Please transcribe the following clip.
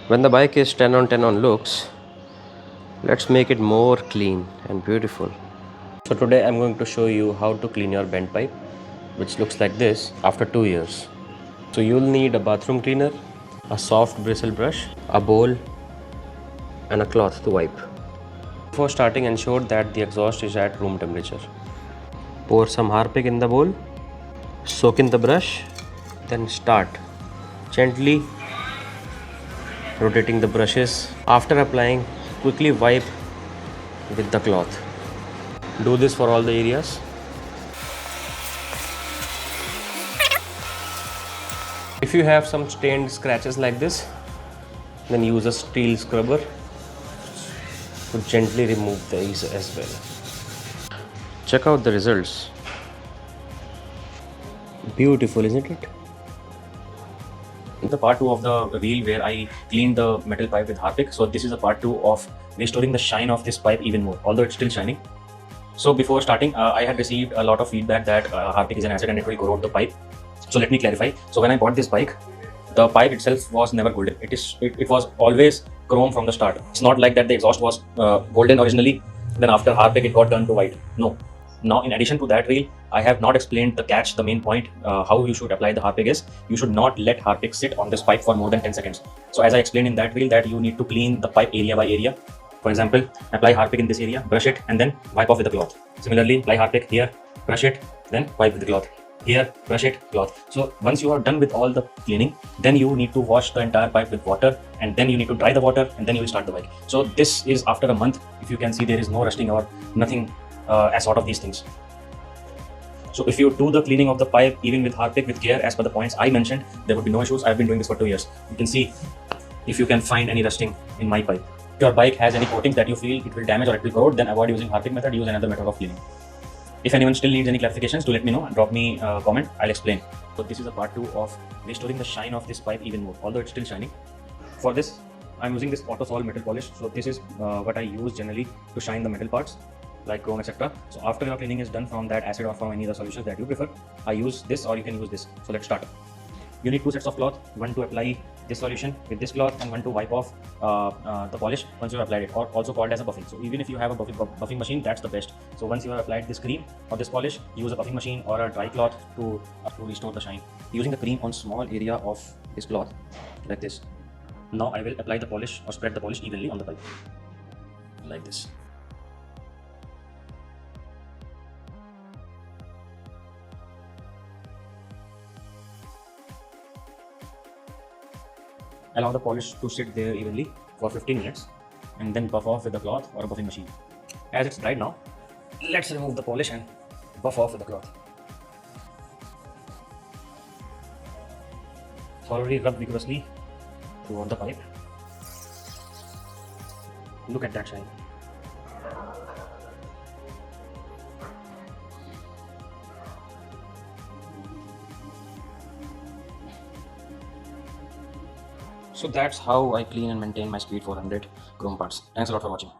When the bike is 10 on 10 on looks, let's make it more clean and beautiful. So today I'm going to show you how to clean your bent pipe, which looks like this after 2 years. So you'll need a bathroom cleaner, a soft bristle brush, a bowl and a cloth to wipe. Before starting, ensure that the exhaust is at room temperature. Pour some Harpic in the bowl, soak in the brush, then start gently rotating the brushes. After applying, quickly wipe with the cloth. Do this for all the areas. If you have some stained scratches like this, then use a steel scrubber to gently remove these as well. Check out the results. Beautiful, isn't it? The part 2 of the reel where I cleaned the metal pipe with Harpic. So this is a part 2 of restoring the shine of this pipe even more, although it's still shining. So before starting, I had received a lot of feedback that Harpic is an acid and it will corrode the pipe. So let me clarify. So when I bought this bike, the pipe itself was never golden. It was always chrome from the start. It's not like that the exhaust was golden originally, then after Harpic it got turned to white. No. Now, in addition to that reel, I have not explained the catch, the main point, how you should apply the Harpic is, you should not let Harpic sit on this pipe for more than 10 seconds. So as I explained in that reel, that you need to clean the pipe area by area. For example, apply Harpic in this area, brush it, and then wipe off with the cloth. Similarly, apply Harpic here, brush it, then wipe with the cloth. Here, brush it, cloth. So once you are done with all the cleaning, then you need to wash the entire pipe with water, and then you need to dry the water, and then you will start the bike. So this is after a month. If you can see, there is no rusting or nothing as sort of these things. So if you do the cleaning of the pipe even with Harpic with care as per the points I mentioned, there would be no issues. I've been doing this for 2 years. You can see if you can find any rusting in my pipe. If your bike has any coatings that you feel it will damage or it will corrode, then avoid using Harpic method, use another method of cleaning. If anyone still needs any clarifications, to let me know and drop me a comment, I'll explain. So this is a part 2 of restoring the shine of this pipe even more, although it's still shining. For this, I'm using this Autosol metal polish. So this is what I use generally to shine the metal parts like chrome, etc. So after your cleaning is done from that acid or from any other solutions that you prefer, I use this or you can use this. So let's start. You need 2 sets of cloth, one to apply this solution with this cloth and one to wipe off the polish once you have applied it, or also called as a buffing. So even if you have a buffing machine, that's the best. So once you have applied this cream or this polish, use a buffing machine or a dry cloth to restore the shine. Using the cream on small area of this cloth like this. Now I will apply the polish or spread the polish evenly on the pipe like this. Allow the polish to sit there evenly for 15 minutes and then buff off with the cloth or a buffing machine. As it's dried now, let's remove the polish and buff off with the cloth. Thoroughly rub vigorously throughout the pipe. Look at that shine. So that's how I clean and maintain my Speed 400 chrome parts. Thanks a lot for watching.